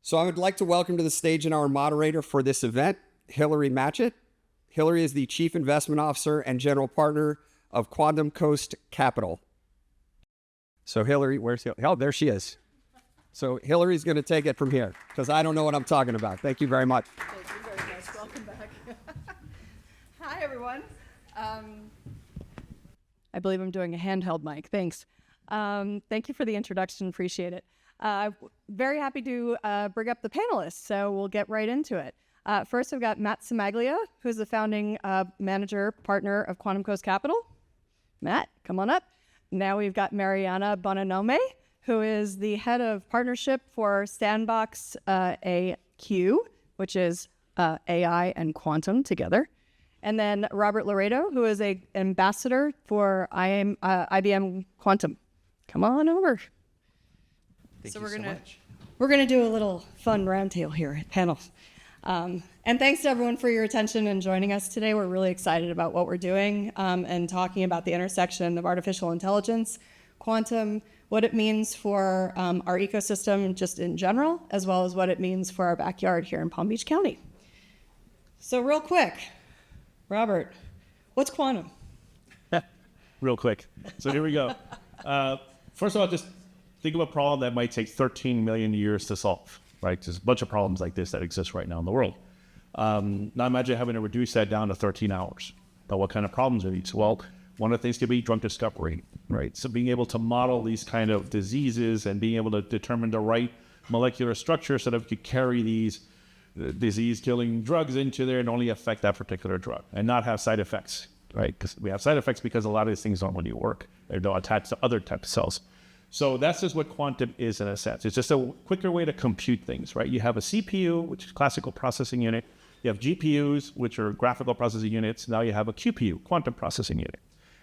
So I would like to welcome to the stage our moderator for this event, Hillary Matchett. Hillary is the Chief Investment Officer and General Partner of Quantum Coast Capital. So Hillary, where's Hillary? Oh, there she is. So Hillary's going to take it from here because I don't know what I'm talking about. Thank you very much. Thank you very much. Welcome back. Hi, everyone. I believe I'm doing a handheld mic. Thanks. Thank you for the introduction. Appreciate it. Very happy to bring up the panelists, so we'll get right into it. First, I've got Matt Cimaglia, who's the founding manager partner of Quantum Coast Capital. Matt, come on up. Now we've got Marianna Bonanome, who is the head of partnership for SandboxAQ, which is AI and quantum together. And then Robert Loredo, who is an ambassador for IBM Quantum. Come on over. Thank you so much. We're gonna do a little fun roundtable here at panel. And thanks to everyone for your attention and joining us today. We're really excited about what we're doing and talking about the intersection of artificial intelligence, quantum, what it means for our ecosystem just in general, as well as what it means for our backyard here in Palm Beach County. So real quick, Robert, what's quantum? Real quick. So here we go. First of all, just think of a problem that might take 13 million years to solve, right? There's a bunch of problems like this that exist right now in the world. Now imagine having to reduce that down to 13 hours. But what kind of problems are these? Well, one of the things could be drug discovery, right? So being able to model these kind of diseases and being able to determine the right molecular structure so that we could carry these disease-killing drugs into there and only affect that particular drug and not have side effects, right? Because we have side effects because a lot of these things don't really work. They don't attach to other types of cells. So that's just what quantum is in a sense. It's just a quicker way to compute things, right? You have a CPU, which is classical processing unit. You have GPUs, which are graphical processing units. Now you have a QPU, quantum processing unit.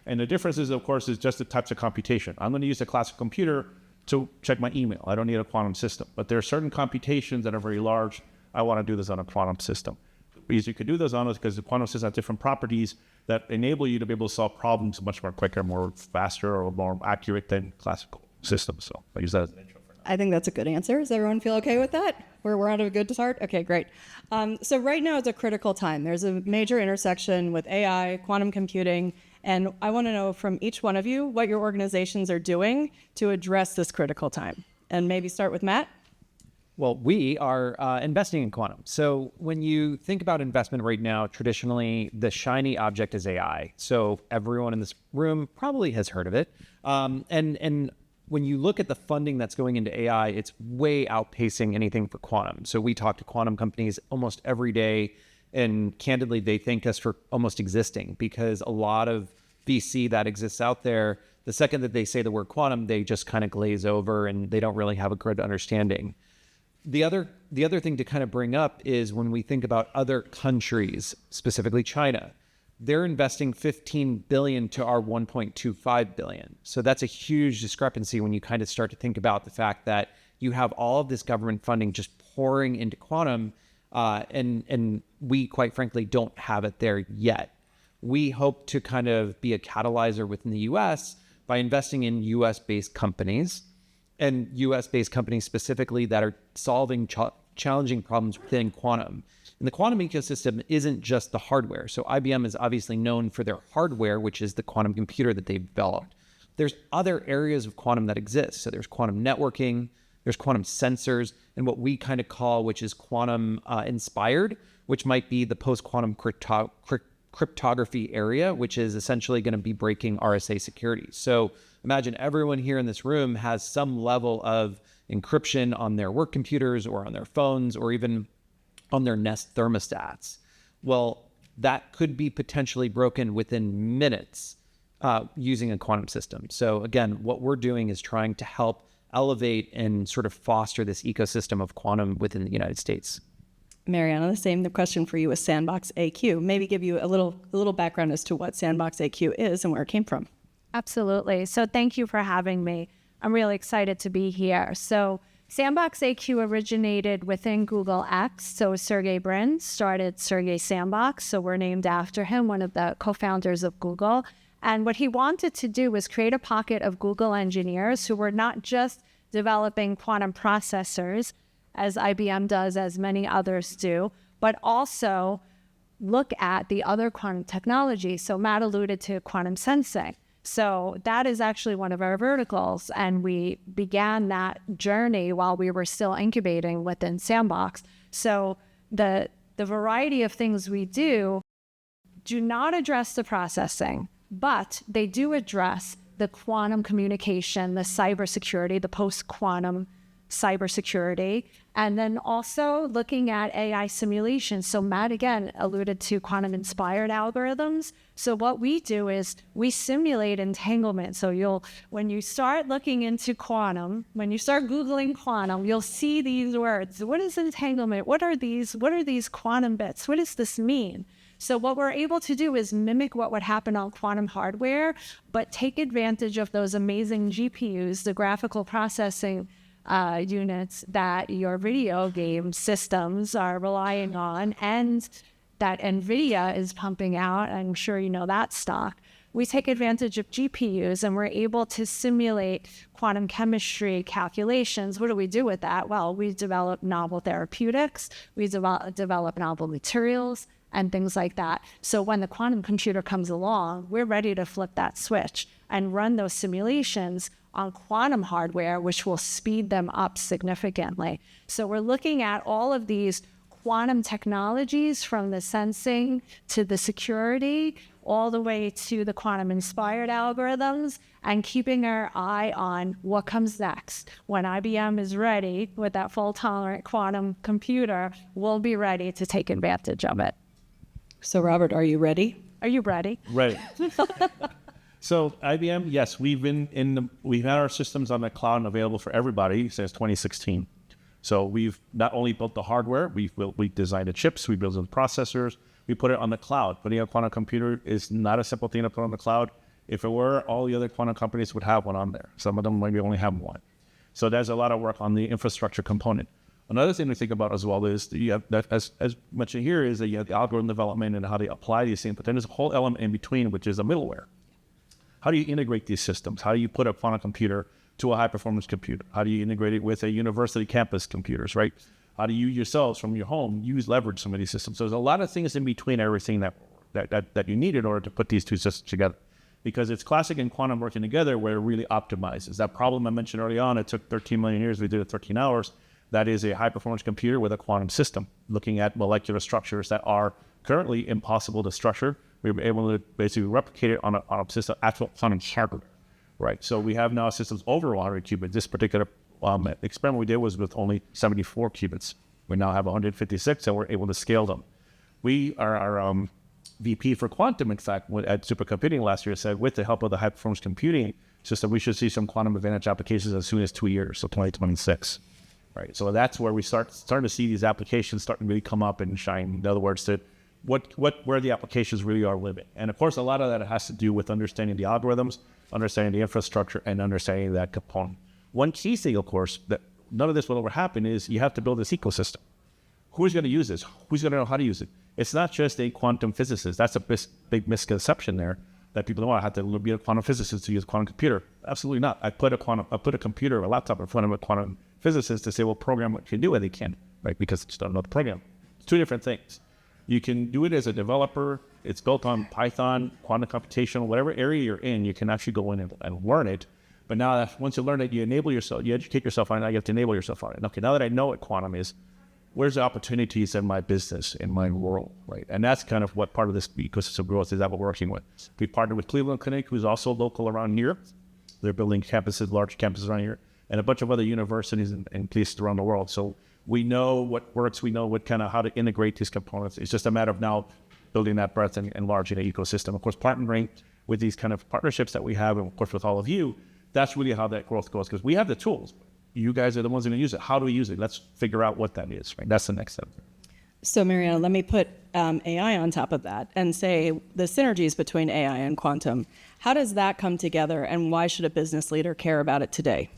And the difference is, of course, is just the types of computation. I'm going to use a classical computer to check my email. I don't need a quantum system. But there are certain computations that are very large. I want to do this on a quantum system. The reason you could do those on is because the quantum systems have different properties that enable you to be able to solve problems much more quicker, more faster, or more accurate than classical systems. So I use that as an intro for now. I think that's a good answer. Does everyone feel okay with that? We're on a good start? Okay, great. So right now is a critical time. There's a major intersection with AI, quantum computing, and I want to know from each one of you what your organizations are doing to address this critical time. And maybe start with Matt. Well, we are investing in quantum. So when you think about investment right now, traditionally, the shiny object is AI. So everyone in this room probably has heard of it. And when you look at the funding that's going into AI, it's way outpacing anything for quantum. So we talk to quantum companies almost every day, and candidly, they thank us for almost existing because a lot of VC that exists out there, the second that they say the word quantum, they just kind of glaze over and they don't really have a good understanding. The other thing to kind of bring up is when we think about other countries, specifically China, they're investing 15 billion to our 1.25 billion. So that's a huge discrepancy when you kind of start to think about the fact that you have all of this government funding just pouring into quantum, and we, quite frankly, don't have it there yet. We hope to kind of be a catalyzer within the US by investing in US-based companies, and US-based companies specifically that are solving challenging problems within quantum. And the quantum ecosystem isn't just the hardware. So IBM is obviously known for their hardware, which is the quantum computer that they've developed. There's other areas of quantum that exist. So there's quantum networking, there's quantum sensors, and what we kind of call, which is quantum inspired, which might be the post-quantum cryptography area, which is essentially going to be breaking RSA security. So imagine everyone here in this room has some level of encryption on their work computers or on their phones or even on their Nest thermostats. Well, that could be potentially broken within minutes using a quantum system. So again, what we're doing is trying to help elevate and sort of foster this ecosystem of quantum within the United States. Marianna, the question for you is SandboxAQ. Maybe give you a little background as to what SandboxAQ is and where it came from. Absolutely. So thank you for having me. I'm really excited to be here. So SandboxAQ originated within Google X. So Sergey Brin started Sergey Sandbox. So we're named after him, one of the co-founders of Google. And what he wanted to do was create a pocket of Google engineers who were not just developing quantum processors as IBM does, as many others do, but also look at the other quantum technologies. So Matt alluded to quantum sensing. So that is actually one of our verticals, and we began that journey while we were still incubating within Sandbox. So the variety of things we do not address the processing, but they do address the quantum communication, the cybersecurity, the post-quantum cybersecurity, and then also looking at AI simulation. So Matt, again, alluded to quantum-inspired algorithms. So what we do is we simulate entanglement. So when you start looking into quantum, when you start Googling quantum, you'll see these words. What is entanglement? What are these quantum bits? What does this mean? So what we're able to do is mimic what would happen on quantum hardware, but take advantage of those amazing GPUs, the graphical processing units that your video game systems are relying on, and that NVIDIA is pumping out. I'm sure you know that stock. We take advantage of GPUs and we're able to simulate quantum chemistry calculations. What do we do with that? Well, we develop novel therapeutics, we develop novel materials, and things like that. So when the quantum computer comes along, we're ready to flip that switch and run those simulations on quantum hardware, which will speed them up significantly. So we're looking at all of these quantum technologies, from the sensing to the security, all the way to the quantum-inspired algorithms, and keeping our eye on what comes next. When IBM is ready with that fault-tolerant quantum computer, we'll be ready to take advantage of it. So Robert, are you ready? Are you ready? Right. So IBM, yes, we've had our systems on the cloud and available for everybody since 2016. So we've not only built the hardware, we designed the chips, we built the processors, we put it on the cloud. Putting a quantum computer is not a simple thing to put on the cloud. If it were, all the other quantum companies would have one on there. Some of them maybe only have one. So there's a lot of work on the infrastructure component. Another thing to think about as well is you have that, as mentioned here, is that you have the algorithm development and how to apply these things, but then there's a whole element in between, which is a middleware. How do you integrate these systems? How do you put a quantum computer to a high-performance computer? How do you integrate it with a university campus computers, right? How do you yourselves from your home leverage some of these systems? So there's a lot of things in between everything that you need in order to put these two systems together. Because it's classic and quantum working together where it really optimizes. That problem I mentioned early on, it took 13 million years, we did it 13 hours. That is a high-performance computer with a quantum system, looking at molecular structures that are currently impossible to structure. We were able to basically replicate it on a system, actual quantum hardware, right? So we have now systems over 100 qubits. This particular experiment we did was with only 74 qubits. We now have 156, and we're able to scale them. Our VP for quantum, in fact, at supercomputing last year said, with the help of the high-performance computing system, we should see some quantum advantage applications as soon as 2 years, so 2026. Right, so that's where we starting to see these applications starting to really come up and shine. In other words, that where the applications really are living. And of course, a lot of that has to do with understanding the algorithms, understanding the infrastructure, and understanding that component. One key thing, of course, that none of this will ever happen is you have to build this ecosystem. Who's going to use this? Who's going to know how to use it? It's not just a quantum physicist. That's a big misconception there, that people know I have to be a quantum physicist to use a quantum computer. Absolutely not. I put a computer, a laptop in front of a quantum physicist to say, well, program what you can do, and they can't, right? Because it's don't know the program. It's two different things. You can do it as a developer. It's built on Python, quantum computation, whatever area you're in, you can actually go in and learn it. But now, once you learn it, you enable yourself, you educate yourself on it, now you have to enable yourself on it. Okay, now that I know what quantum is, where's the opportunities in my business, in my world, right? And that's kind of what part of this ecosystem growth is that we're working with. We partnered with Cleveland Clinic, who's also local around here. They're building campuses, large campuses around here, and a bunch of other universities and places around the world. So we know what works, we know what kind of how to integrate these components. It's just a matter of now building that breadth and enlarging the ecosystem. Of course, partnering with these kind of partnerships that we have, and of course with all of you, that's really how that growth goes, because we have the tools. You guys are the ones going to use it. How do we use it? Let's figure out what that is, right? That's the next step. So Marianna, let me put AI on top of that and say the synergies between AI and quantum. How does that come together, and why should a business leader care about it today?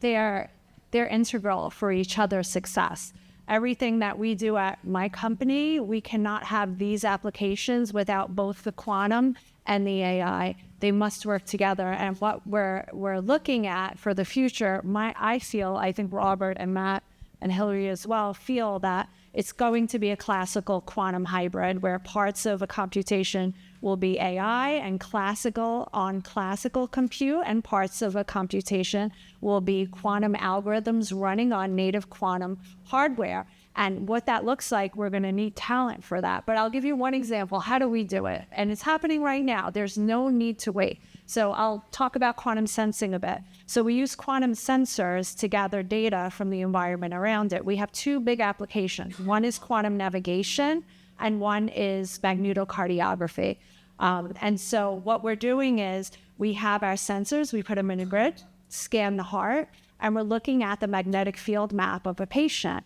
They're integral for each other's success. Everything that we do at my company, we cannot have these applications without both the quantum and the AI. They must work together. And what we're looking at for the future, I think Robert and Matt and Hillary as well, feel that it's going to be a classical quantum hybrid where parts of a computation will be AI and classical on classical compute, and parts of a computation will be quantum algorithms running on native quantum hardware. And what that looks like, we're going to need talent for that. But I'll give you one example. How do we do it? And it's happening right now. There's no need to wait. So I'll talk about quantum sensing a bit. So we use quantum sensors to gather data from the environment around it. We have two big applications. One is quantum navigation, and one is magnetocardiography. And so what we're doing is we have our sensors, we put them in a grid, scan the heart, and we're looking at the magnetic field map of a patient.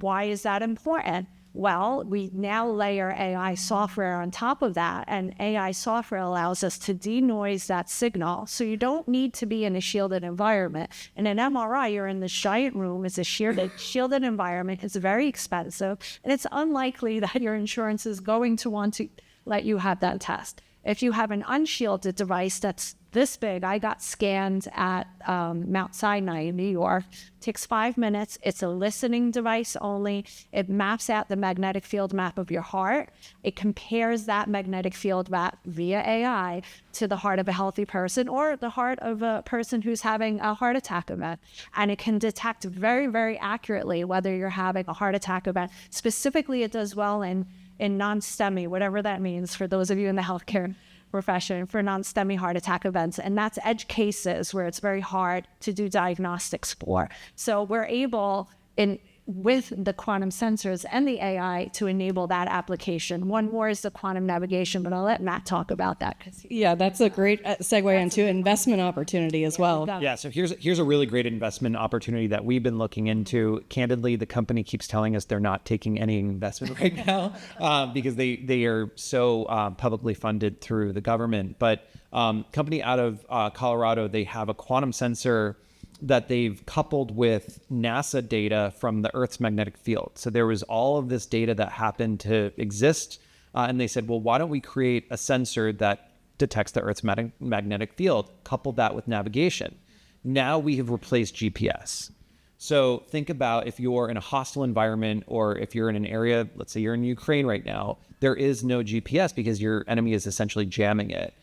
Why is that important? Well, we now layer AI software on top of that, and AI software allows us to denoise that signal. So you don't need to be in a shielded environment. In an MRI, you're in this giant room. It's a shielded environment. It's very expensive, and it's unlikely that your insurance is going to want to let you have that test. If you have an unshielded device that's this big, I got scanned at Mount Sinai in New York. It takes 5 minutes. It's a listening device only. It maps out the magnetic field map of your heart. It compares that magnetic field map via AI to the heart of a healthy person or the heart of a person who's having a heart attack event. And it can detect very, very accurately whether you're having a heart attack event. Specifically, it does well in non-STEMI, whatever that means for those of you in the healthcare profession, for non-STEMI heart attack events. And that's edge cases where it's very hard to do diagnostics for. So we're able, with the quantum sensors and the AI, to enable that application. One more is the quantum navigation, but I'll let Matt talk about that. Yeah, that's a great segue into investment opportunity as well. Yeah, so here's a really great investment opportunity that we've been looking into. Candidly, the company keeps telling us they're not taking any investment right now because they are so publicly funded through the government. But company out of Colorado, they have a quantum sensor that they've coupled with NASA data from the Earth's magnetic field. So there was all of this data that happened to exist. And they said, well, why don't we create a sensor that detects the Earth's magnetic field, couple that with navigation. Now we have replaced GPS. So think about if you're in a hostile environment or if you're in an area, let's say you're in Ukraine right now, there is no GPS because your enemy is essentially jamming it.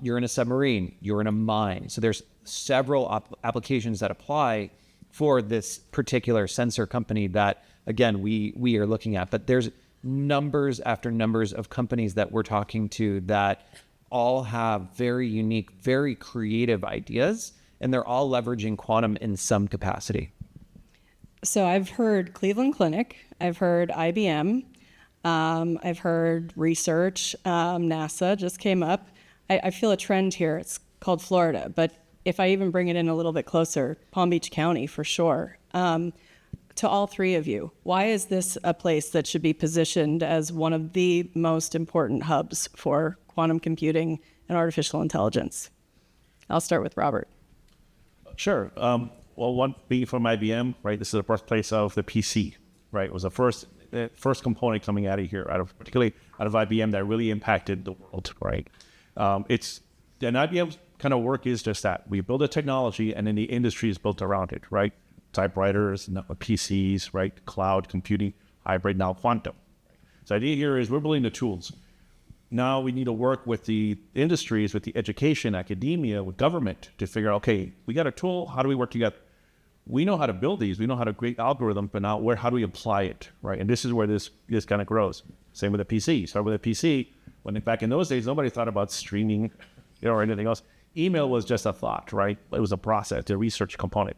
You're in a submarine, you're in a mine. So there's several applications that apply for this particular sensor company that, again, we are looking at. But there's numbers after numbers of companies that we're talking to that all have very unique, very creative ideas, and they're all leveraging quantum in some capacity. So I've heard Cleveland Clinic, I've heard IBM, I've heard research, NASA just came up. I feel a trend here. It's called Florida, but if I even bring it in a little bit closer, Palm Beach County for sure. To all three of you, why is this a place that should be positioned as one of the most important hubs for quantum computing and artificial intelligence? I'll start with Robert. Sure. Well, one being from IBM, right? This is the birthplace of the PC, right? It was the first component coming out of here, particularly out of IBM, that really impacted the world, right? And IBM's kind of work is just that. We build a technology and then the industry is built around it, right? Typewriters, PCs, right? Cloud computing, hybrid, now quantum. So the idea here is we're building the tools. Now we need to work with the industries, with the education, academia, with government to figure out, okay, we got a tool, how do we work together? We know how to build these, we know how to create algorithms, but now how do we apply it, right? And this is where this kind of grows. Same with the PC. Start with a PC. When back in those days, nobody thought about streaming, or anything else. Email was just a thought, right? It was a process, a research component,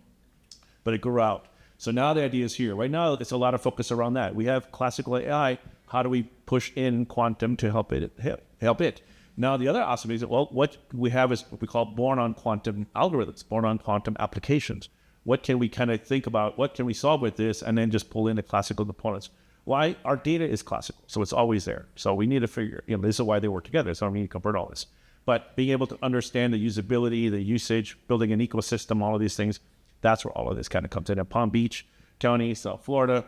but it grew out. So now the idea is here. Right now, it's a lot of focus around that. We have classical AI. How do we push in quantum to help it? Now, the other awesome is, well, what we have is what we call born on quantum algorithms, born on quantum applications. What can we kind of think about? What can we solve with this? And then just pull in the classical components. Why? Our data is classical, so it's always there. So we need to figure, this is why they work together. So we need to convert all this. But being able to understand the usability, the usage, building an ecosystem, all of these things, that's where all of this kind of comes in. And Palm Beach County, South Florida,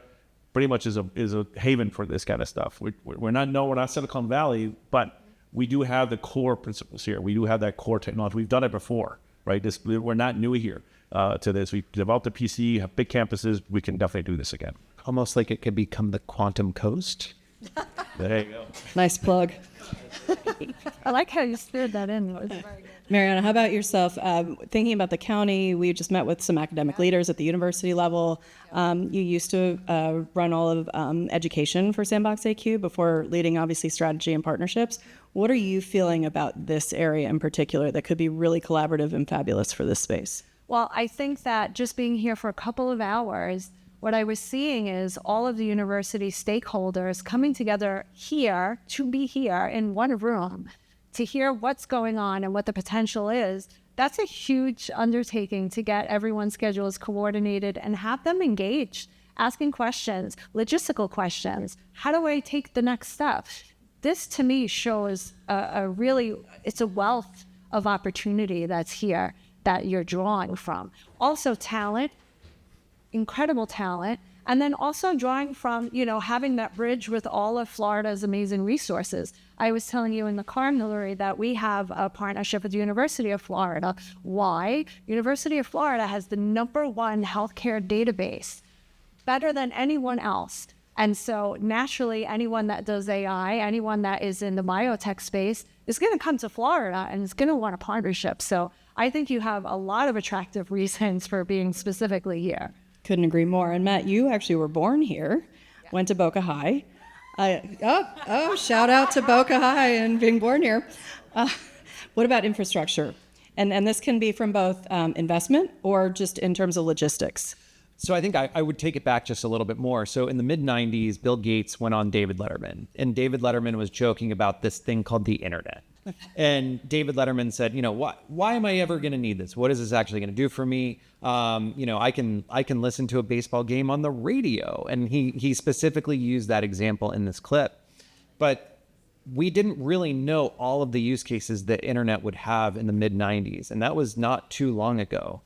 pretty much is a haven for this kind of stuff. We're not Silicon Valley, but we do have the core principles here. We do have that core technology. We've done it before, right? We're not new here. to this. We developed a PC, have big campuses. We can definitely do this again. Almost like it could become the Quantum Coast. There you go. Nice plug. I like how you speared that in. It was very good. Marianna, how about yourself? Thinking about the county, we just met with some academic leaders at the university level. You used to run all of education for SandboxAQ before leading, obviously, strategy and partnerships. What are you feeling about this area in particular that could be really collaborative and fabulous for this space? Well, I think that just being here for a couple of hours, what I was seeing is all of the university stakeholders coming together here to be here in one room to hear what's going on and what the potential is. That's a huge undertaking to get everyone's schedules coordinated and have them engaged, asking questions, logistical questions. How do I take the next step? This to me shows it's a wealth of opportunity that's here that you're drawing from. Also talent, incredible talent, and then also drawing from, having that bridge with all of Florida's amazing resources. I was telling you in the car, Hillary, that we have a partnership with the University of Florida. Why? University of Florida has the #1 healthcare database, better than anyone else. And so naturally, anyone that does AI, anyone that is in the biotech space is going to come to Florida and is going to want a partnership. So I think you have a lot of attractive reasons for being specifically here. Couldn't agree more. And Matt, you actually were born here, went to Boca High. Shout out to Boca High and being born here. What about infrastructure? And this can be from both investment or just in terms of logistics. So I think I would take it back just a little bit more. So in the mid-90s, Bill Gates went on David Letterman, and David Letterman was joking about this thing called the internet. And David Letterman said, why am I ever going to need this? What is this actually going to do for me? I can listen to a baseball game on the radio. And he specifically used that example in this clip. But we didn't really know all of the use cases that internet would have in the mid-90s. And that was not too long ago.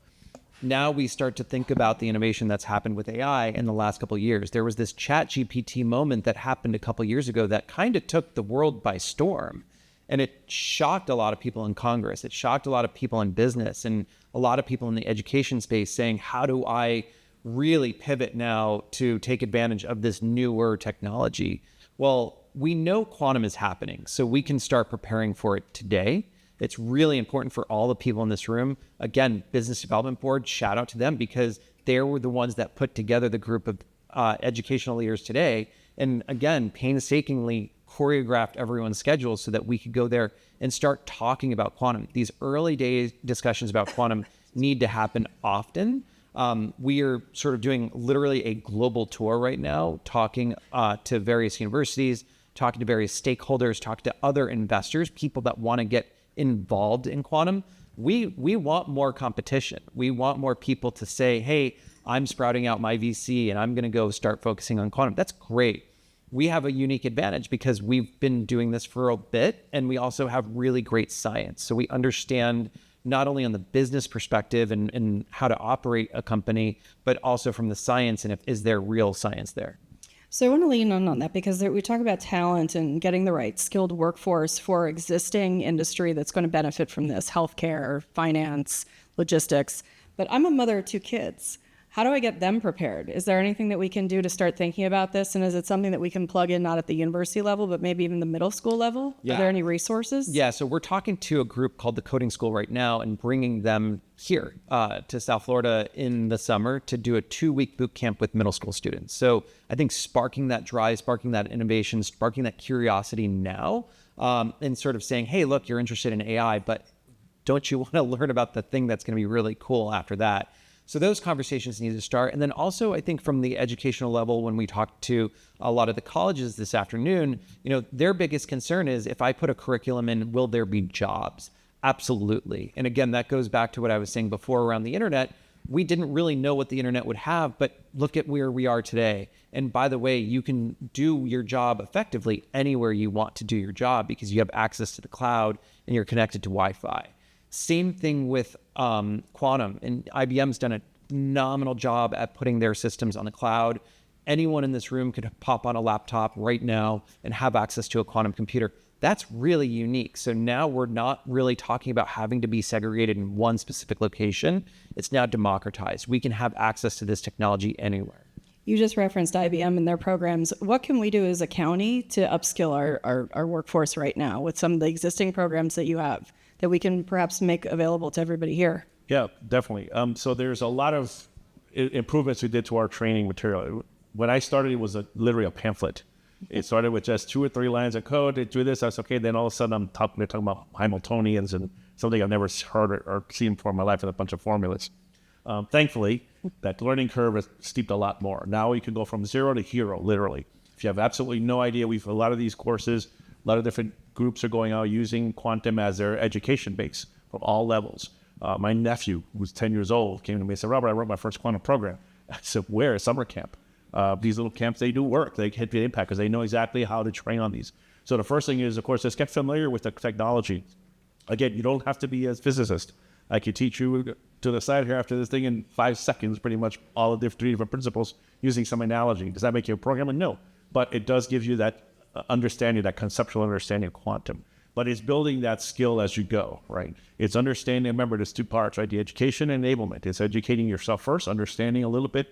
Now we start to think about the innovation that's happened with AI in the last couple of years. There was this ChatGPT moment that happened a couple of years ago that kind of took the world by storm. And it shocked a lot of people in Congress. It shocked a lot of people in business and a lot of people in the education space saying, how do I really pivot now to take advantage of this newer technology? Well, we know quantum is happening, so we can start preparing for it today. It's really important for all the people in this room. Again, Business Development Board, shout out to them because they were the ones that put together the group of educational leaders today. And again, painstakingly choreographed everyone's schedules so that we could go there and start talking about quantum. These early days discussions about quantum need to happen often. We are sort of doing literally a global tour right now, talking to various universities, talking to various stakeholders, talking to other investors, people that want to get involved in quantum. We want more competition. We want more people to say, hey, I'm sprouting out my VC and I'm going to go start focusing on quantum. That's great. We have a unique advantage because we've been doing this for a bit and we also have really great science. So we understand not only on the business perspective and how to operate a company, but also from the science and is there real science there? So I want to lean on that because we talk about talent and getting the right skilled workforce for existing industry that's going to benefit from this, healthcare, finance, logistics. But I'm a mother of 2 kids. How do I get them prepared? Is there anything that we can do to start thinking about this? And is it something that we can plug in not at the university level, but maybe even the middle school level? Yeah. Are there any resources? Yeah, so we're talking to a group called the Coding School right now and bringing them here to South Florida in the summer to do a 2-week boot camp with middle school students. So I think sparking that drive, sparking that innovation, sparking that curiosity now, and sort of saying, hey, look, you're interested in AI, but don't you want to learn about the thing that's going to be really cool after that? So those conversations need to start. And then also, I think from the educational level, when we talked to a lot of the colleges this afternoon, their biggest concern is if I put a curriculum in, will there be jobs? Absolutely. And again, that goes back to what I was saying before around the internet. We didn't really know what the internet would have, but look at where we are today. And by the way, you can do your job effectively anywhere you want to do your job because you have access to the cloud and you're connected to Wi-Fi. Same thing with quantum, and IBM's done a phenomenal job at putting their systems on the cloud. Anyone in this room could pop on a laptop right now and have access to a quantum computer. That's really unique. So now we're not really talking about having to be segregated in one specific location. It's now democratized. We can have access to this technology anywhere. You just referenced IBM and their programs. What can we do as a county to upskill our workforce right now with some of the existing programs that you have that we can perhaps make available to everybody here? Yeah, definitely. So there's a lot of improvements we did to our training material. When I started, it was literally a pamphlet. It started with just 2 or 3 lines of code. They do this, that's okay. Then all of a sudden, they're talking about Hamiltonians and something I've never heard or seen before in my life, and a bunch of formulas. Thankfully, that learning curve is steeped a lot more. Now you can go from 0 to hero, literally. If you have absolutely no idea, a lot of these courses, a lot of different groups are going out using Quantum as their education base from all levels. My nephew, who's 10 years old, came to me and said, Robert, I wrote my first quantum program. I said, where? Summer camp. These little camps, they do work. They hit the impact because they know exactly how to train on these. So the first thing is, of course, just get familiar with the technology. Again, you don't have to be a physicist. I could teach you to the side here after this thing in 5 seconds, pretty much all the 3 different principles using some analogy. Does that make you a programmer? No. But it does give you that understanding, that conceptual understanding of quantum. But it's building that skill as you go, right? It's understanding, remember, there's 2 parts, right? The education and enablement. It's educating yourself first, understanding a little bit,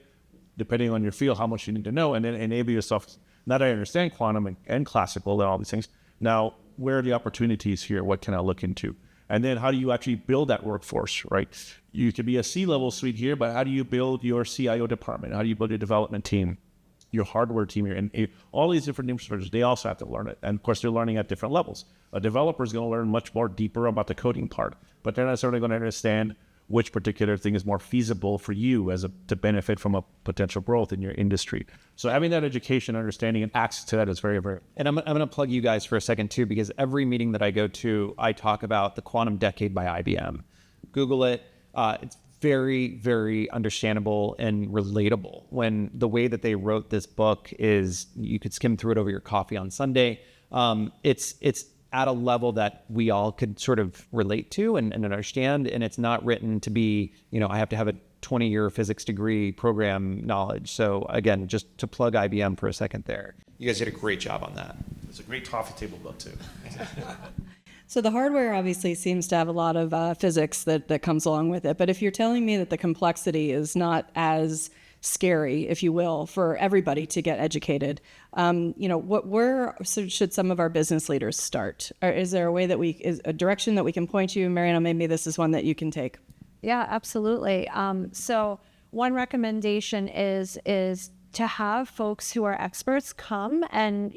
depending on your field, how much you need to know, and then enable yourself. Now that I understand quantum and classical and all these things, now where are the opportunities here? What can I look into? And then how do you actually build that workforce, right? You could be a C-level suite here, but how do you build your CIO department? How do you build your development team, your hardware team here? And all these different infrastructures, they also have to learn it. And of course, they're learning at different levels. A developer is going to learn much more deeper about the coding part, but they're not necessarily going to understand which particular thing is more feasible for you to benefit from a potential growth in your industry. So having that education, understanding, and access to that is very, very. And I'm going to plug you guys for a second too, because every meeting that I go to, I talk about the quantum decade by IBM. Google it. It's very, very understandable and relatable. When the way that they wrote this book is, you could skim through it over your coffee on Sunday. It's at a level that we all could sort of relate to and understand. And it's not written to be, I have to have a 20-year physics degree program knowledge. So again, just to plug IBM for a second there. You guys did a great job on that. It's a great coffee table book too. So the hardware obviously seems to have a lot of physics that comes along with it. But if you're telling me that the complexity is not as scary, if you will, for everybody to get educated, where should some of our business leaders start? Or is there a way that is a direction that we can point you? Marianna, maybe this is one that you can take. Yeah, absolutely. So one recommendation is to have folks who are experts come and,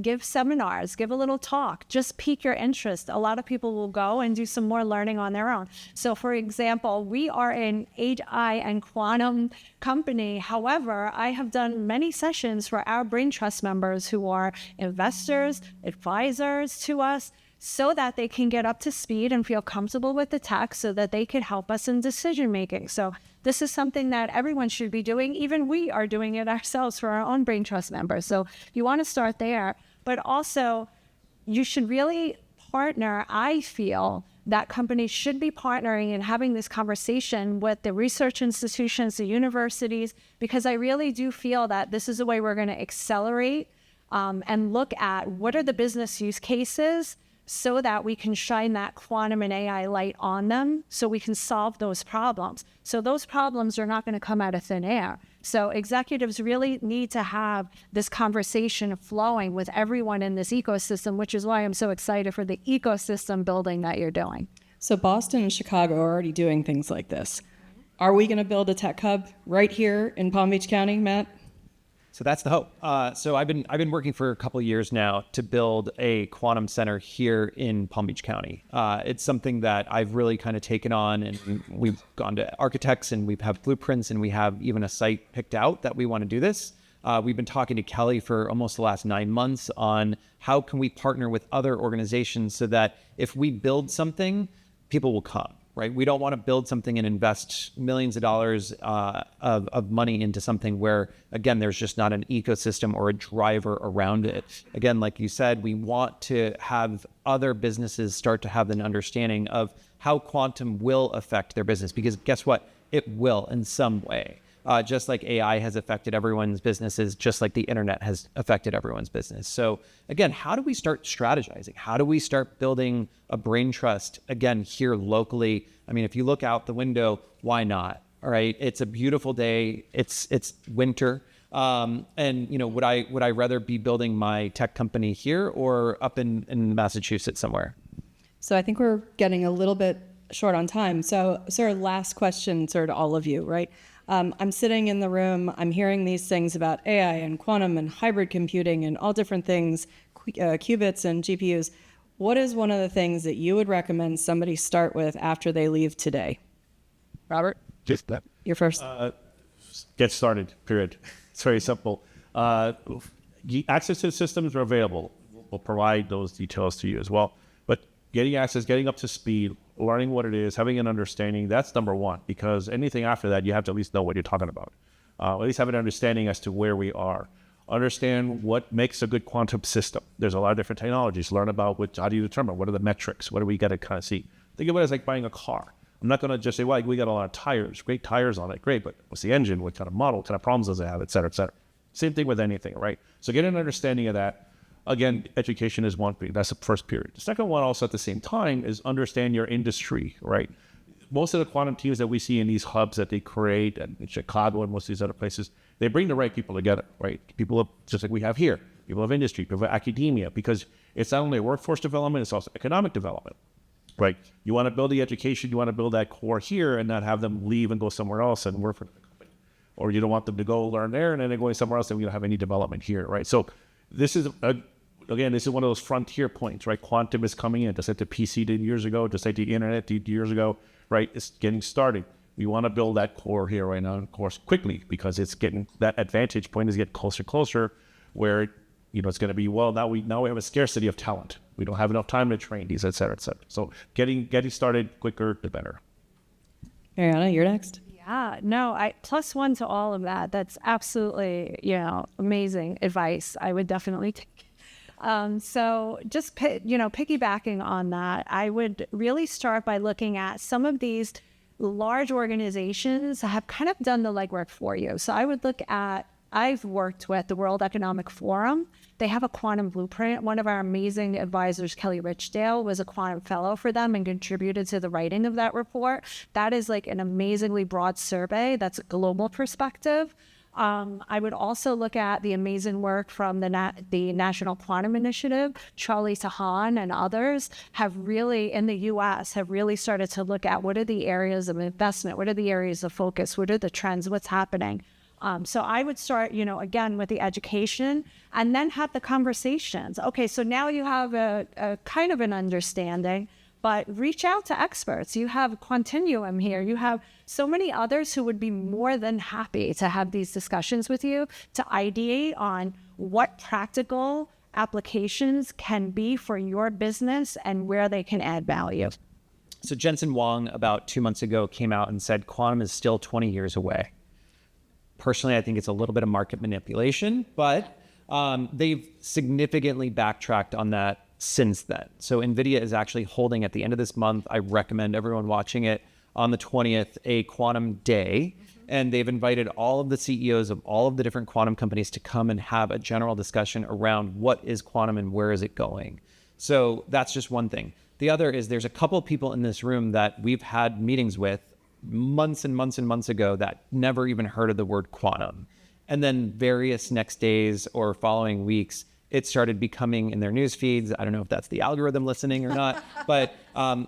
give seminars, give a little talk, just pique your interest. A lot of people will go and do some more learning on their own. So for example, we are an AI and quantum company. However, I have done many sessions for our Brain Trust members who are investors, advisors to us, so that they can get up to speed and feel comfortable with the tech so that they can help us in decision making. So this is something that everyone should be doing. Even we are doing it ourselves for our own Brain Trust members. So you want to start there, but also you should really partner. I feel that companies should be partnering and having this conversation with the research institutions, the universities, because I really do feel that this is the way we're going to accelerate and look at what are the business use cases so that we can shine that quantum and AI light on them so we can solve those problems. So those problems are not going to come out of thin air. So executives really need to have this conversation flowing with everyone in this ecosystem, which is why I'm so excited for the ecosystem building that you're doing. So Boston and Chicago are already doing things like this. Are we going to build a tech hub right here in Palm Beach County, Matt? So that's the hope. So I've been working for a couple of years now to build a quantum center here in Palm Beach County. It's something that I've really kind of taken on, and we've gone to architects and we have blueprints and we have even a site picked out that we want to do this. We've been talking to Kelly for almost the last 9 months on how can we partner with other organizations so that if we build something, people will come. Right? We don't want to build something and invest millions of dollars of money into something where, again, there's just not an ecosystem or a driver around it. Again, like you said, we want to have other businesses start to have an understanding of how quantum will affect their business, because guess what? It will in some way. just like AI has affected everyone's businesses, just like the internet has affected everyone's business. So again, how do we start strategizing? How do we start building a brain trust, again, here locally? I mean, if you look out the window, why not? All right, it's a beautiful day. It's winter. And would I rather be building my tech company here or up in Massachusetts somewhere? So I think we're getting a little bit short on time. So sort of last question sort of to all of you, right? I'm sitting in the room, I'm hearing these things about AI and quantum and hybrid computing and all different things, qubits and GPUs. What is one of the things that you would recommend somebody start with after they leave today? Robert? Just that. You're first. Get started, period. It's very simple. Access to the systems are available. We'll provide those details to you as well. But getting access, getting up to speed, learning what it is, having an understanding, that's number one. Because anything after that, you have to at least know what you're talking about. At least have an understanding as to where we are. Understand what makes a good quantum system. There's a lot of different technologies. Learn about how do you determine, what are the metrics? What do we got to kind of see? Think of it as like buying a car. I'm not going to just say, well, we got a lot of tires, great tires on it, great, but what's the engine? What kind of model? What kind of problems does it have, et cetera, et cetera. Same thing with anything, right? So get an understanding of that. Again, education is one thing. That's the first period. The second one also at the same time is understand your industry, right? Most of the quantum teams that we see in these hubs that they create and in Chicago and most of these other places, they bring the right people together, right? People of, just like we have here, people of industry, people of academia, because it's not only workforce development, it's also economic development. Right. You want to build the education, you want to build that core here and not have them leave and go somewhere else and work for the company. Or you don't want them to go learn there and then they're going somewhere else and we don't have any development here, right? So this is, again, this is one of those frontier points, right? Quantum is coming in, just like the PC did years ago, just like the internet did years ago, right? It's getting started. We want to build that core here right now, of course, quickly, because it's getting, that advantage point is getting closer, where, it's going to be, well, now we have a scarcity of talent. We don't have enough time to train these, et cetera, et cetera. So getting started quicker, the better. Marianna, you're next. Yeah, no, +1 to all of that. That's absolutely, amazing advice. I would definitely take. So just, piggybacking on that, I would really start by looking at some of these large organizations that have kind of done the legwork for you. So I would look at, I've worked with the World Economic Forum. They have a quantum blueprint. One of our amazing advisors, Kelly Richdale, was a quantum fellow for them and contributed to the writing of that report. That is like an amazingly broad survey. That's a global perspective. I would also look at the amazing work from the National Quantum Initiative. Charlie Tahan and others have really, in the U.S., have really started to look at what are the areas of investment, what are the areas of focus, what are the trends, what's happening. So I would start, again, with the education and then have the conversations. Okay, so now you have a kind of an understanding, but reach out to experts. You have Quantinuum here. You have so many others who would be more than happy to have these discussions with you, to ideate on what practical applications can be for your business and where they can add value. So Jensen Huang, about 2 months ago, came out and said quantum is still 20 years away. Personally, I think it's a little bit of market manipulation, but they've significantly backtracked on that since then. So NVIDIA is actually holding at the end of this month, I recommend everyone watching it, on the 20th, a quantum day. And they've invited all of the CEOs of all of the different quantum companies to come and have a general discussion around what is quantum and where is it going. So that's just one thing. The other is there's a couple of people in this room that we've had meetings with months and months and months ago that never even heard of the word quantum. And then various next days or following weeks, it started becoming in their news feeds. I don't know if that's the algorithm listening or not, but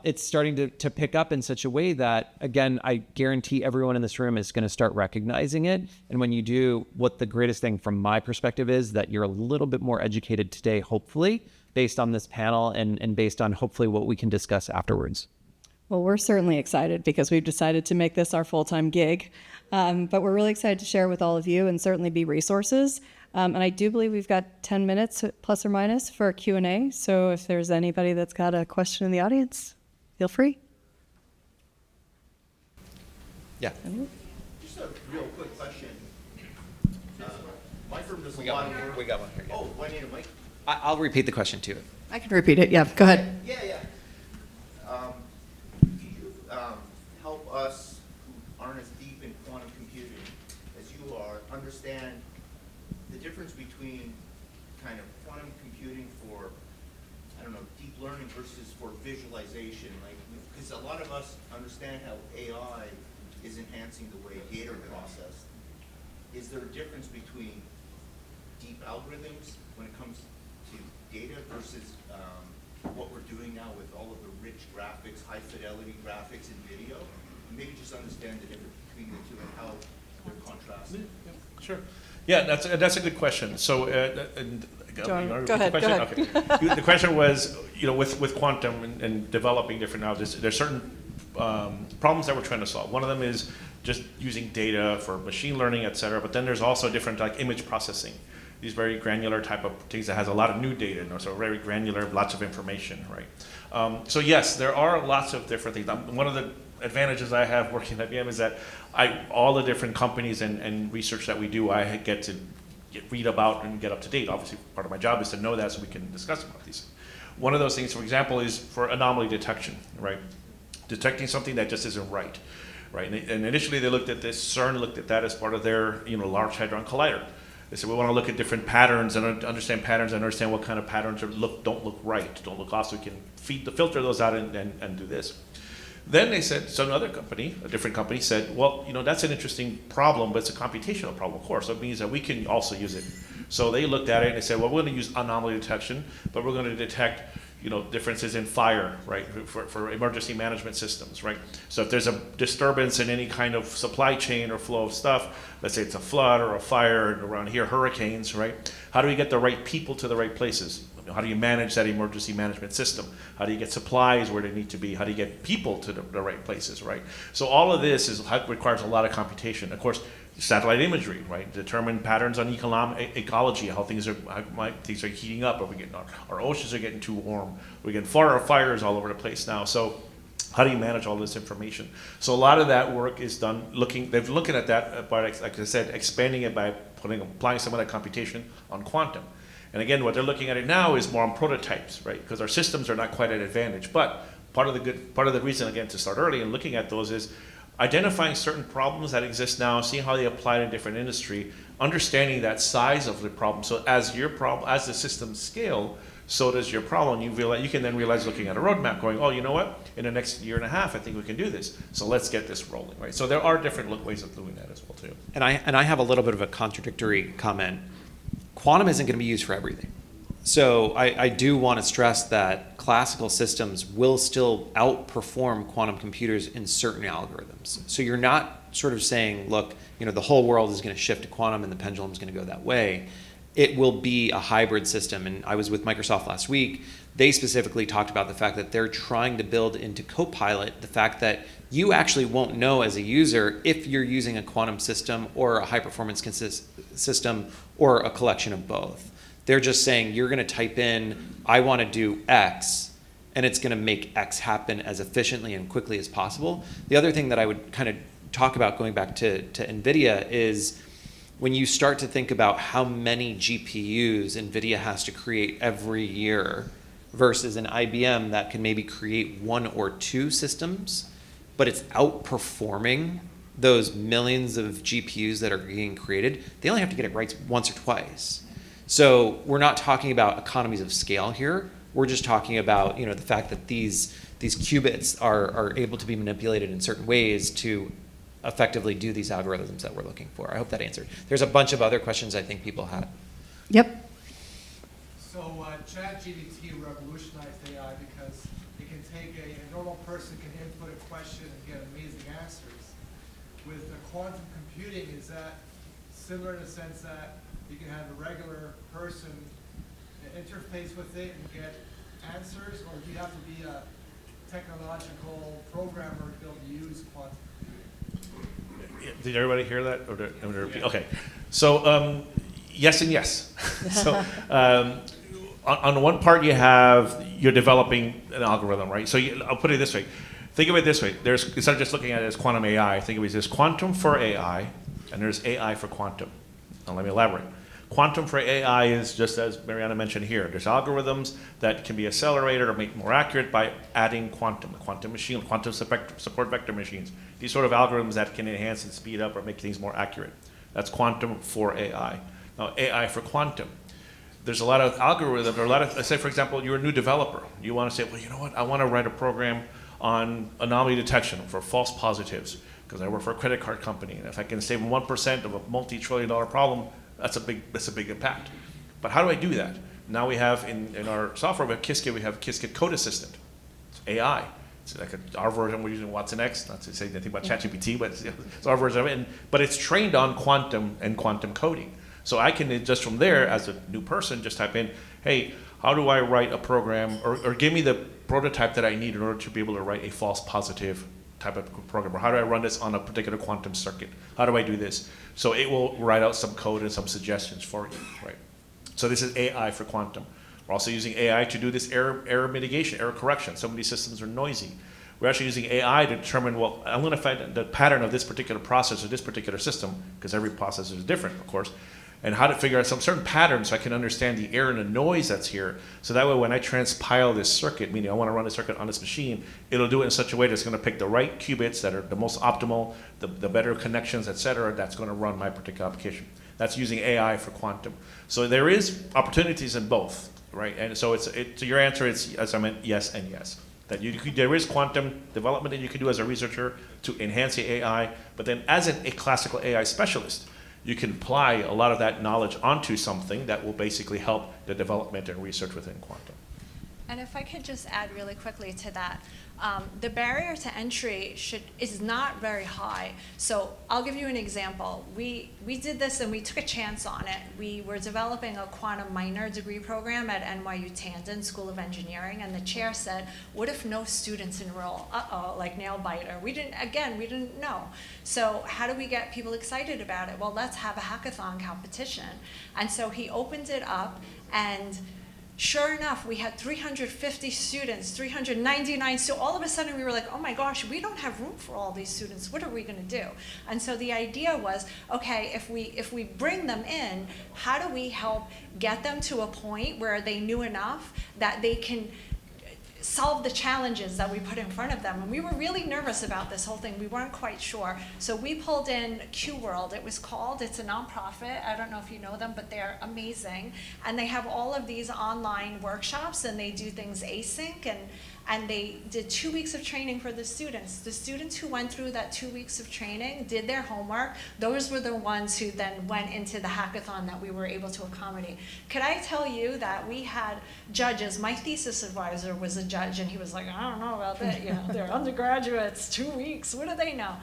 it's starting to pick up in such a way that, again, I guarantee everyone in this room is going to start recognizing it. And when you do, what the greatest thing from my perspective is that you're a little bit more educated today, hopefully, based on this panel and based on hopefully what we can discuss afterwards. Well, we're certainly excited because we've decided to make this our full-time gig. But we're really excited to share with all of you and certainly be resources. And I do believe we've got 10 minutes plus or minus for Q&A. So if there's anybody that's got a question in the audience, feel free. Yeah. Just a real quick question. My firm does a lot of work. We got one here. Yeah. Oh, do I need a mic? I'll repeat the question too. I can repeat it. Yeah, go ahead. Yeah. Could you help us who aren't as deep in quantum computing as you are, understand the difference between kind of quantum computing for, I don't know, deep learning versus for visualization. Like, because a lot of us understand how AI is enhancing the way data are processed. Is there a difference between deep algorithms when it comes to data versus what we're doing now with all of the rich graphics, high fidelity graphics and video? And maybe just understand the difference between the two and how they're contrasted. Sure. Yeah, that's a good question. So, John, you wanna go repeat the ahead, question? Okay. The question was, with quantum and developing different now, there's certain problems that we're trying to solve. One of them is just using data for machine learning, et cetera. But then there's also different like image processing. These very granular type of things that has a lot of new data, so very granular, lots of information, right? So yes, there are lots of different things. One of the advantages I have working at IBM is that all the different companies and research that we do, I get to read about and get up to date. Obviously, part of my job is to know that so we can discuss about these. One of those things, for example, is for anomaly detection, right? Detecting something that just isn't right, right? And initially they looked at this, CERN looked at that as part of their Large Hadron Collider. They said, we want to look at different patterns and understand patterns and understand what kind of patterns don't look right, don't look off, so we can filter those out and do this. Then they said, so another company, a different company said, well, that's an interesting problem, but it's a computational problem, of course. So it means that we can also use it. So they looked at it and they said, well, we're going to use anomaly detection, but we're going to detect differences in fire, right, for emergency management systems, right? So if there's a disturbance in any kind of supply chain or flow of stuff, let's say it's a flood or a fire around here, hurricanes, right? How do we get the right people to the right places? How do you manage that emergency management system? How do you get supplies where they need to be? How do you get people to the right places, right? So all of this requires a lot of computation. Of course, satellite imagery, right? Determine patterns on ecology, how things are heating up. Are we getting our oceans are getting too warm? We're getting fires all over the place now. So how do you manage all this information? So a lot of that work is done they're looking at that, but like I said, expanding it by applying some of that computation on quantum. And again, what they're looking at it now is more on prototypes, right? Because our systems are not quite at advantage. But part of the reason, again, to start early and looking at those is identifying certain problems that exist now, seeing how they apply to different industry, understanding that size of the problem. So as the systems scale, so does your problem. You can then realize, looking at a roadmap, going, oh, you know what? In the next year and a half, I think we can do this. So let's get this rolling, right? So there are different ways of doing that as well, too. And I have a little bit of a contradictory comment. Quantum isn't going to be used for everything. So I do want to stress that classical systems will still outperform quantum computers in certain algorithms. So you're not sort of saying, look, the whole world is going to shift to quantum and the pendulum is going to go that way. It will be a hybrid system. And I was with Microsoft last week. They specifically talked about the fact that they're trying to build into Copilot the fact that you actually won't know as a user if you're using a quantum system or a high performance system or a collection of both. They're just saying you're going to type in, I want to do X, and it's going to make X happen as efficiently and quickly as possible. The other thing that I would kind of talk about, going back to NVIDIA, is when you start to think about how many GPUs NVIDIA has to create every year versus an IBM that can maybe create one or two systems, but it's outperforming those millions of GPUs that are being created, they only have to get it right once or twice. So we're not talking about economies of scale here. We're just talking about the fact that these qubits are able to be manipulated in certain ways to effectively do these algorithms that we're looking for. I hope that answered. There's a bunch of other questions I think people had. Yep. So ChatGPT revolutionized AI because it can take a normal person can input a question and get amazing answers. With quantum computing, is that similar in the sense that you can have a regular person interface with it and get answers, or do you have to be a technological programmer to be able to use quantum computing? Did everybody hear that? Okay. So yes and yes. So on the one part, you're developing an algorithm, right? So I'll put it this way. Think of it this way. Instead of just looking at it as quantum AI, think of it as quantum for AI, and there's AI for quantum. Now let me elaborate. Quantum for AI is just as Marianna mentioned here. There's algorithms that can be accelerated or made more accurate by adding quantum machine, quantum support vector machines. These sort of algorithms that can enhance and speed up or make things more accurate. That's quantum for AI. Now, AI for quantum. There's a lot of algorithms, or a lot of, let's say, for example, you're a new developer. You want to say, well, you know what? I want to write a program on anomaly detection for false positives because I work for a credit card company. And if I can save 1% of a multi-trillion-dollar problem, that's a big impact. But how do I do that? Now we have, in our software, we have Qiskit Code Assistant. It's AI. It's like our version, we're using Watson X, not to say anything about ChatGPT, but it's our version of it. But it's trained on quantum and quantum coding. So I can just from there, as a new person, just type in, hey, how do I write a program, or give me the prototype that I need in order to be able to write a false positive type of program, or how do I run this on a particular quantum circuit? How do I do this? So it will write out some code and some suggestions for you, right? So this is AI for quantum. We're also using AI to do this error mitigation, error correction. Some of these systems are noisy. We're actually using AI to determine, well, I'm going to find the pattern of this particular process or this particular system, because every process is different, of course, and how to figure out some certain patterns so I can understand the error and the noise that's here. So that way when I transpile this circuit, meaning I want to run a circuit on this machine, it'll do it in such a way that's going to pick the right qubits that are the most optimal, the better connections, et cetera, that's going to run my particular application. That's using AI for quantum. So there is opportunities in both, right? And so to your answer, it's, as I meant, yes and yes. That there is quantum development that you can do as a researcher to enhance the AI, but then as a classical AI specialist, you can apply a lot of that knowledge onto something that will basically help the development and research within quantum. And if I could just add really quickly to that, the barrier to entry is not very high. So I'll give you an example. We did this and we took a chance on it. We were developing a quantum minor degree program at NYU Tandon School of Engineering, and the chair said, what if no students enroll? Uh-oh, like nail biter. We didn't know. So how do we get people excited about it? Well, let's have a hackathon competition. And so he opened it up, and sure enough, we had 350 students, 399. So all of a sudden we were like, oh my gosh, we don't have room for all these students. What are we going to do? And so the idea was, okay, if we bring them in, how do we help get them to a point where they knew enough that they can solve the challenges that we put in front of them? And we were really nervous about this whole thing. We weren't quite sure. So we pulled in QWorld, it was called. It's a nonprofit. I don't know if you know them, but they're amazing. And they have all of these online workshops, and they do things async, and they did 2 weeks of training for the students. The students who went through that 2 weeks of training did their homework. Those were the ones who then went into the hackathon that we were able to accommodate. Could I tell you that we had judges? My thesis advisor was a judge, and he was like, I don't know about that. You know, they're undergraduates, 2 weeks, what do they know?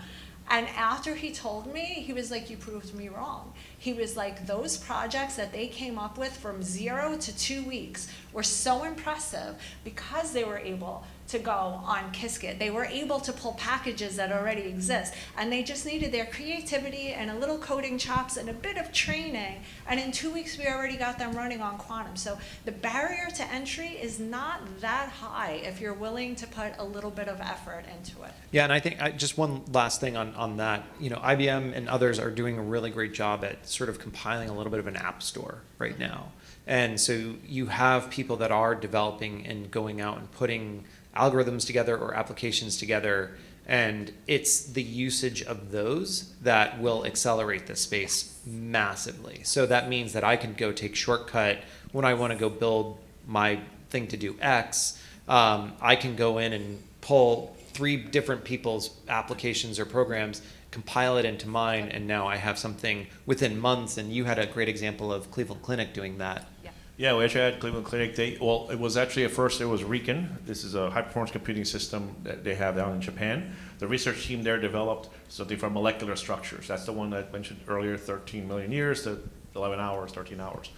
And after he told me, he was like, you proved me wrong. He was like, those projects that they came up with from 0 to 2 weeks were so impressive because they were able to go on Qiskit. They were able to pull packages that already exist, and they just needed their creativity and a little coding chops and a bit of training, and in 2 weeks we already got them running on quantum. So the barrier to entry is not that high if you're willing to put a little bit of effort into it. Yeah, and I think just one last thing on that. You know, IBM and others are doing a really great job at sort of compiling a little bit of an app store right now. And so you have people that are developing and going out and putting algorithms together or applications together, and it's the usage of those that will accelerate this space massively. So that means that I can go take shortcut when I want to go build my thing to do X. I can go in and pull 3 different people's applications or programs, compile it into mine, and now I have something within months. And you had a great example of Cleveland Clinic doing that. Yeah, we actually had Cleveland Clinic. It was actually at first it was RIKEN. This is a high-performance computing system that they have down in Japan. The research team there developed something for molecular structures. That's the one that I mentioned earlier, 13 million years to 11 hours, 13 hours.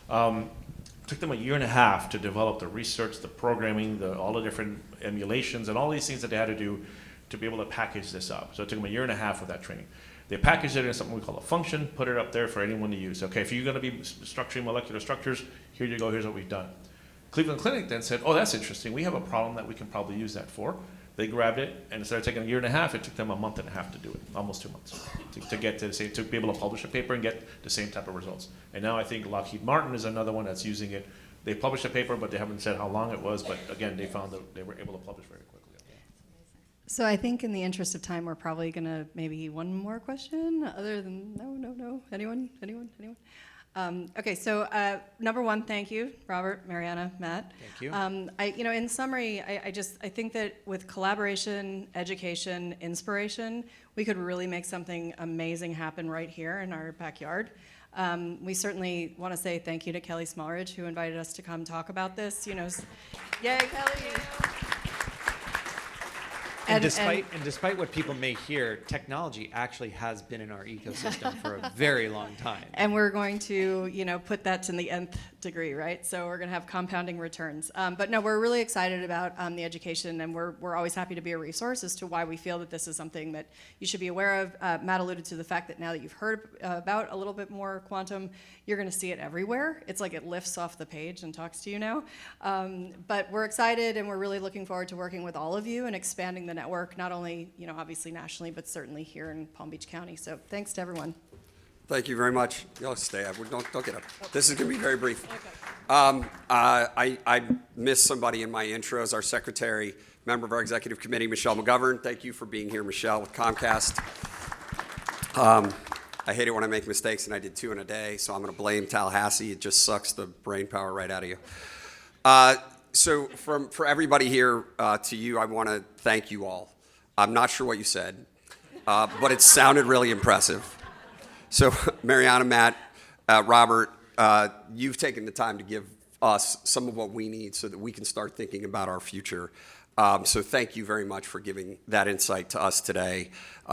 It took them 1.5 years to develop the research, the programming, all the different emulations, and all these things that they had to do to be able to package this up. So it took them 1.5 years of that training. They packaged it in something we call a function, put it up there for anyone to use. Okay, if you're going to be structuring molecular structures, here you go, here's what we've done. Cleveland Clinic then said, oh, that's interesting. We have a problem that we can probably use that for. They grabbed it, and instead of taking 1.5 years, it took them 1.5 months to do it, almost 2 months, to get to the same, to be able to publish a paper and get the same type of results. And now I think Lockheed Martin is another one that's using it. They published a paper, but they haven't said how long it was. But again, they found that they were able to publish very quickly. So I think in the interest of time, we're probably going to maybe one more question other than, no. Anyone? Okay, so number one, thank you, Robert, Marianna, Matt. Thank you. In summary, I think that with collaboration, education, inspiration, we could really make something amazing happen right here in our backyard. We certainly want to say thank you to Kelly Smallridge, who invited us to come talk about this. Yay, Kelly! And despite what people may hear, technology actually has been in our ecosystem for a very long time. And we're going to, put that to the nth degree, right? So we're going to have compounding returns. But no, we're really excited about the education, and we're always happy to be a resource as to why we feel that this is something that you should be aware of. Matt alluded to the fact that now that you've heard about a little bit more quantum, you're going to see it everywhere. It's like it lifts off the page and talks to you now. But we're excited, and we're really looking forward to working with all of you and expanding the network, not only, obviously nationally, but certainly here in Palm Beach County. So thanks to everyone. Thank you very much. Y'all stay up. Don't get up. This is going to be very brief. I missed somebody in my intros. Our secretary, member of our executive committee, Michelle McGovern. Thank you for being here, Michelle, with Comcast. I hate it when I make mistakes, and I did 2 in a day, so I'm going to blame Tallahassee. It just sucks the brain power right out of you. So for everybody here, to you, I want to thank you all. I'm not sure what you said, but it sounded really impressive. So Marianna, Matt, Robert, you've taken the time to give us some of what we need so that we can start thinking about our future. So thank you very much for giving that insight to us today.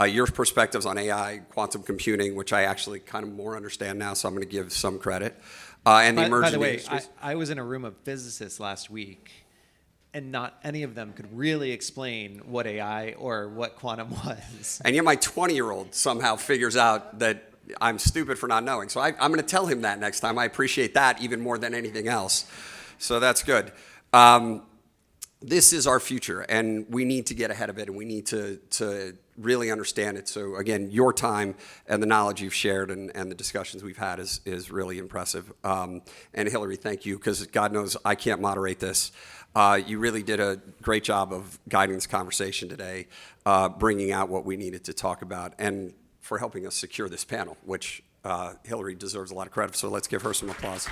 Your perspectives on AI, quantum computing, which I actually kind of more understand now, so I'm going to give some credit. And the emerging by the way, industries. I was in a room of physicists last week, and not any of them could really explain what AI or what quantum was. And yet my 20-year-old somehow figures out that I'm stupid for not knowing. So I'm going to tell him that next time. I appreciate that even more than anything else. So that's good. This is our future, and we need to get ahead of it, and we need to really understand it. So again, your time and the knowledge you've shared and the discussions we've had is really impressive. And Hillary, thank you, because God knows I can't moderate this. You really did a great job of guiding this conversation today, bringing out what we needed to talk about, and for helping us secure this panel, which Hillary deserves a lot of credit. So let's give her some applause.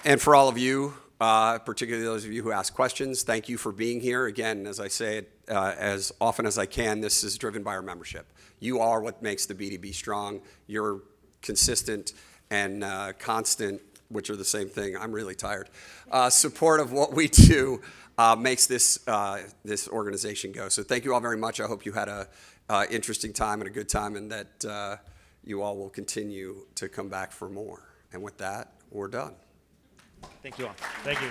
And for all of you, particularly those of you who ask questions, thank you for being here. Again, as I say it as often as I can, this is driven by our membership. You are what makes the BDB strong. You're consistent and constant, which are the same thing. I'm really tired. Support of what we do makes this organization go. So thank you all very much. I hope you had a interesting time and a good time, and that you all will continue to come back for more. And with that, we're done. Thank you all. Thank you.